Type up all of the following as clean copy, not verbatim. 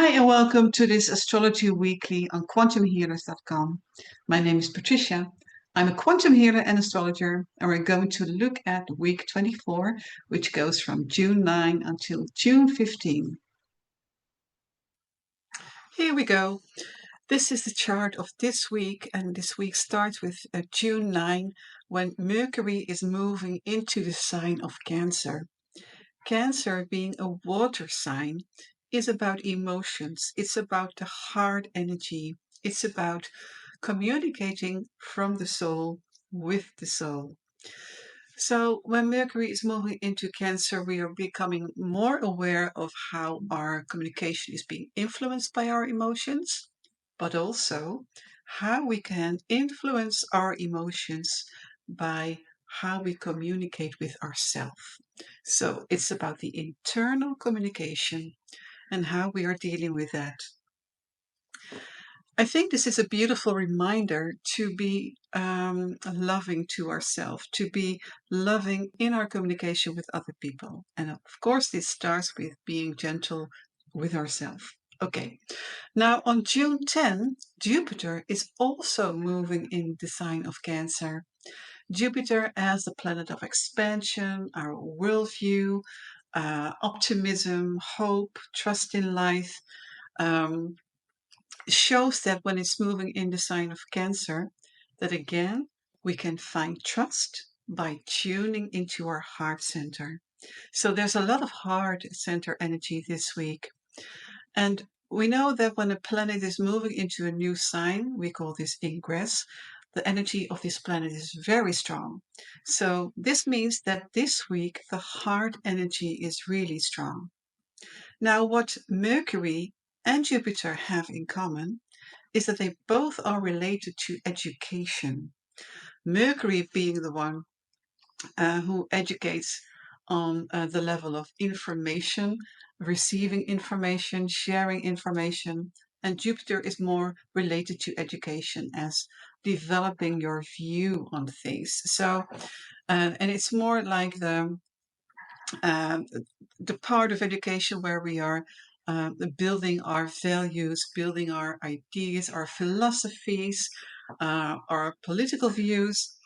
Hi, and welcome to this Astrology Weekly on quantumhealers.com. My name is Patricia. I'm a quantum healer and astrologer, and we're going to look at week 24, which goes from June 9 until June 15. Here we go. This is the chart of this week, and this week starts with June 9, when Mercury is moving into the sign of Cancer. Cancer, being a water sign, is about emotions. It's about the heart energy. It's about communicating from the soul with the soul. So when Mercury is moving into Cancer, we are becoming more aware of how our communication is being influenced by our emotions, but also how we can influence our emotions by how we communicate with ourselves. So it's about the internal communication and how we are dealing with that. I think this is a beautiful reminder to be loving to ourselves, to be loving in our communication with other people. And of course, this starts with being gentle with ourselves. Okay, now on June 10, Jupiter is also moving in the sign of Cancer. Jupiter as the planet of expansion, our worldview, optimism, hope, trust in life. Shows that when it's moving in the sign of Cancer, that again, we can find trust by tuning into our heart center. So there's a lot of heart center energy this week. And we know that when a planet is moving into a new sign, we call this ingress, the energy of this planet is very strong. So this means that this week, the heart energy is really strong. Now, what Mercury and Jupiter have in common is that they both are related to education. Mercury being the one who educates on the level of information, receiving information, sharing information, and Jupiter is more related to education as developing your view on things. So, and it's more like uh, the part of education where we are building our values, building our ideas, our philosophies, our political views.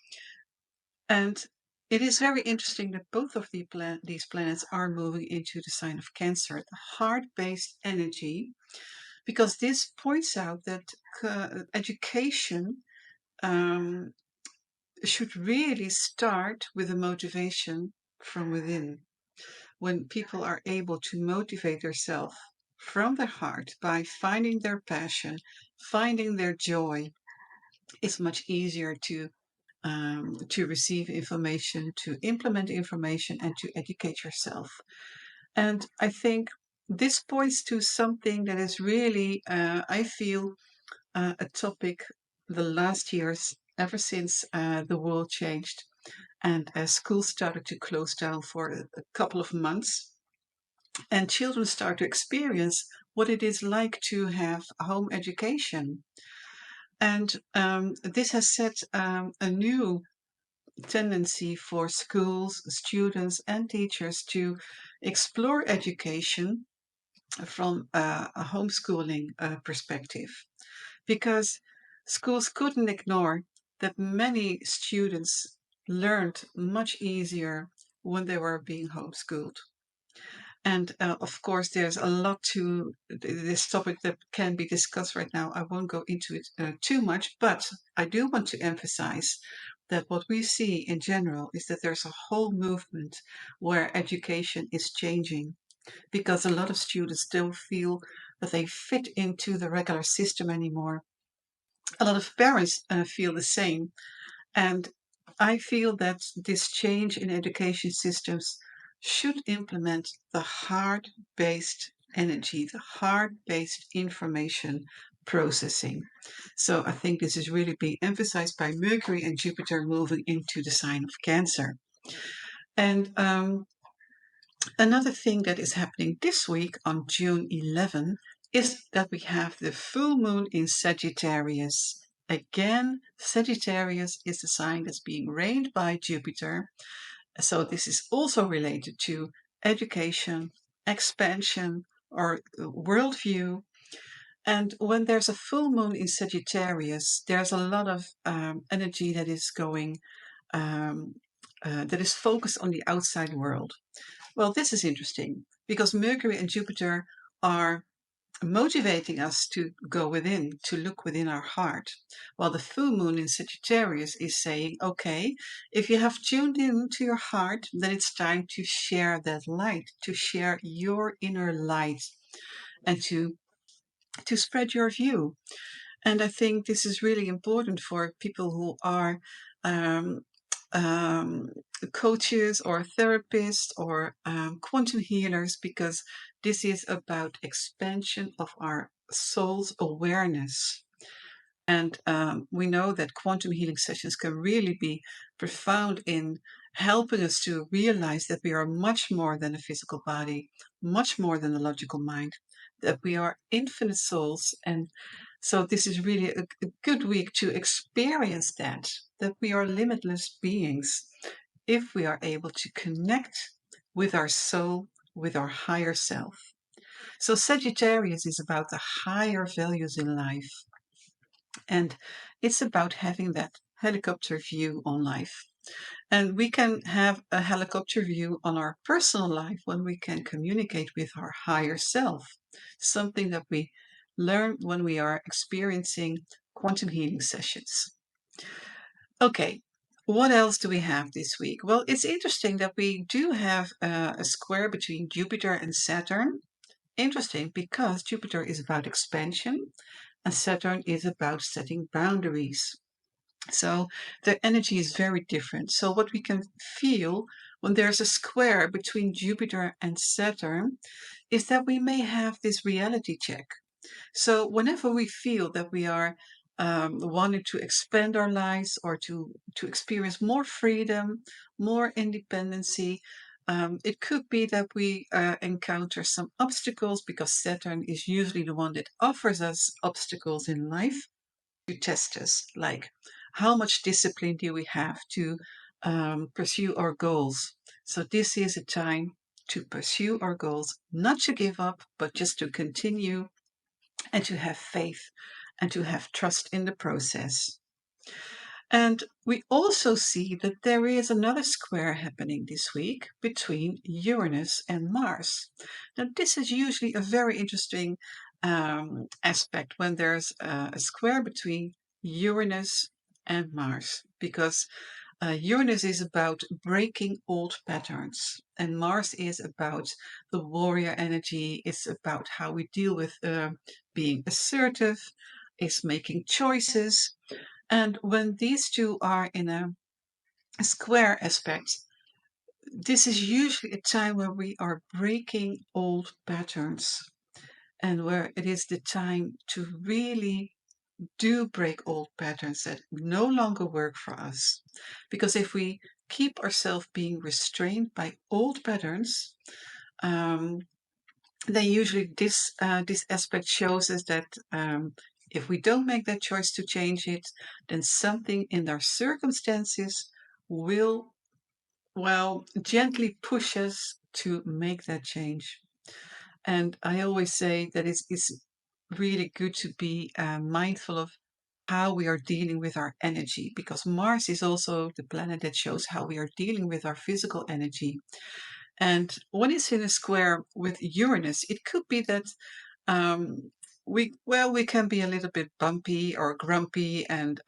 And it is very interesting that both of these planets are moving into the sign of Cancer, the heart-based energy, because this points out that education should really start with a motivation from within. When people are able to motivate themselves from their heart by finding their passion, finding their joy, it's much easier to receive information, to implement information, and to educate yourself. And I think this points to something that is really, I feel, a topic the last years, ever since the world changed and as schools started to close down for a couple of months, and children start to experience what it is like to have home education. And this has set a new tendency for schools, students, and teachers to explore education from a homeschooling perspective, because schools couldn't ignore that many students learned much easier when they were being homeschooled. And of course, there's a lot to this topic that can be discussed right now. I won't go into it too much, but I do want to emphasize that what we see in general is that there's a whole movement where education is changing, because a lot of students don't feel that they fit into the regular system anymore. A lot of parents feel the same. And I feel that this change in education systems should implement the heart-based energy, the heart-based information processing. So I think this is really being emphasized by Mercury and Jupiter moving into the sign of Cancer. And another thing that is happening this week on June 11 is that we have the full moon in Sagittarius. Again, Sagittarius is the sign that's being reigned by Jupiter. So this is also related to education, expansion, or worldview. And when there's a full moon in Sagittarius, there's a lot of energy that is going, that is focused on the outside world. Well, this is interesting because Mercury and Jupiter are motivating us to go within, to look within our heart. While the full moon in Sagittarius is saying, okay, if you have tuned in to your heart, then it's time to share that light, to share your inner light, and to spread your view. And I think this is really important for people who are um, um, coaches or therapists or quantum healers, because this is about expansion of our soul's awareness. And we know that quantum healing sessions can really be profound in helping us to realize that we are much more than a physical body, much more than a logical mind, that we are infinite souls. And so this is really a good week to experience that we are limitless beings if we are able to connect with our soul, with our higher self. So Sagittarius is about the higher values in life. And it's about having that helicopter view on life. And we can have a helicopter view on our personal life when we can communicate with our higher self, something that we learn when we are experiencing quantum healing sessions. Okay, what else do we have this week? Well, it's interesting that we do have a square between Jupiter and Saturn. Interesting because Jupiter is about expansion and Saturn is about setting boundaries. So the energy is very different. So what we can feel when there's a square between Jupiter and Saturn is that we may have this reality check. So whenever we feel that we are wanting to expand our lives or to experience more freedom, more independency, it could be that we encounter some obstacles because Saturn is usually the one that offers us obstacles in life to test us, like how much discipline do we have to pursue our goals. So this is a time to pursue our goals, not to give up, but just to continue and to have faith and to have trust in the process. And we also see that there is another square happening this week between Uranus and Mars. Now, this is usually a very interesting aspect when there's a square between Uranus and Mars, because Uranus is about breaking old patterns, and Mars is about the warrior energy. It's about how we deal with being assertive, it's making choices. And when these two are in a square aspect, this is usually a time where we are breaking old patterns and where it is the time to really do break old patterns that no longer work for us. Because if we keep ourselves being restrained by old patterns, um, then usually this aspect shows us that if we don't make that choice to change it, then something in our circumstances will, well, gently push us to make that change. And I always say that it's really good to be mindful of how we are dealing with our energy, because Mars is also the planet that shows how we are dealing with our physical energy. And when it's in a square with Uranus, it could be that um, we can be a little bit bumpy or grumpy, and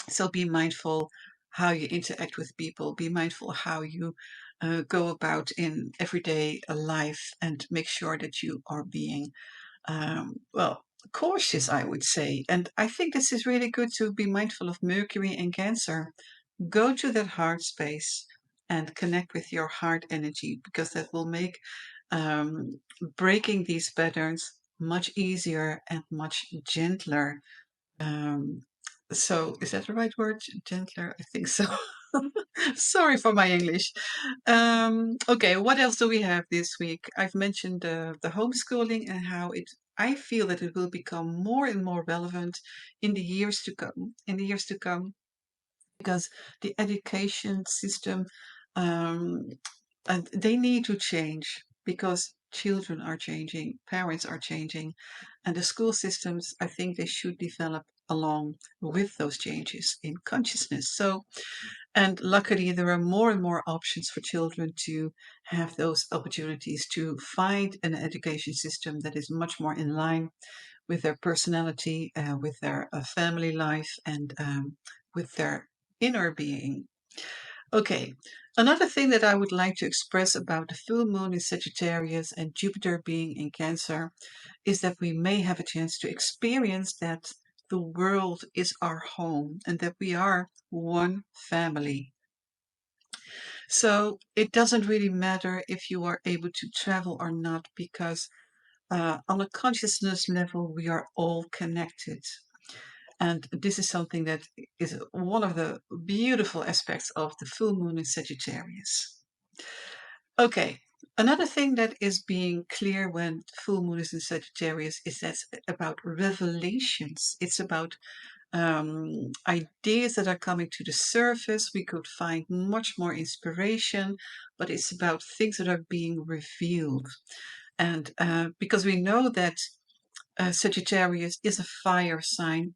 so be mindful how you interact with people. Be mindful how you go about in everyday life, and make sure that you are being well, cautious, I would say. And I think this is really good to be mindful of Mercury and Cancer. Go to that heart space and connect with your heart energy, because that will make breaking these patterns much easier and much gentler. Um, so, is that the right word? Gentler? I think so. Sorry for my English. Okay, what else do we have this week? I've mentioned the homeschooling and how it. I feel that it will become more and more relevant in the years to come. In the years to come, because the education system, um, and they need to change, because children are changing, parents are changing, and the school systems, I think they should develop along with those changes in consciousness. So, and luckily, there are more and more options for children to have those opportunities to find an education system that is much more in line with their personality, with their family life, and with their inner being. Okay, another thing that I would like to express about the full moon in Sagittarius and Jupiter being in Cancer is that we may have a chance to experience that the world is our home and that we are one family. So it doesn't really matter if you are able to travel or not, because on a consciousness level, we are all connected. And this is something that is one of the beautiful aspects of the full moon in Sagittarius. Okay, another thing that is being clear when full moon is in Sagittarius is that's about revelations. It's about ideas that are coming to the surface. We could find much more inspiration, but it's about things that are being revealed. And because we know that Sagittarius is a fire sign,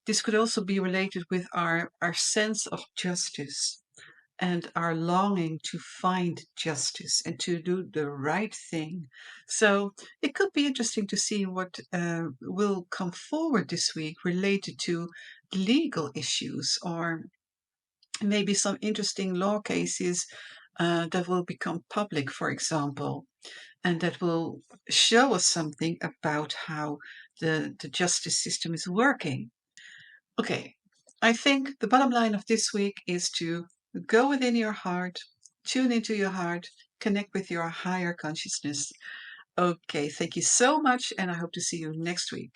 this could also be related with our sense of justice and our longing to find justice and to do the right thing. So it could be interesting to see what will come forward this week related to legal issues, or maybe some interesting law cases that will become public, for example, and that will show us something about how the justice system is working. Okay, I think the bottom line of this week is to go within your heart, tune into your heart, connect with your higher consciousness. Okay, thank you so much, and I hope to see you next week.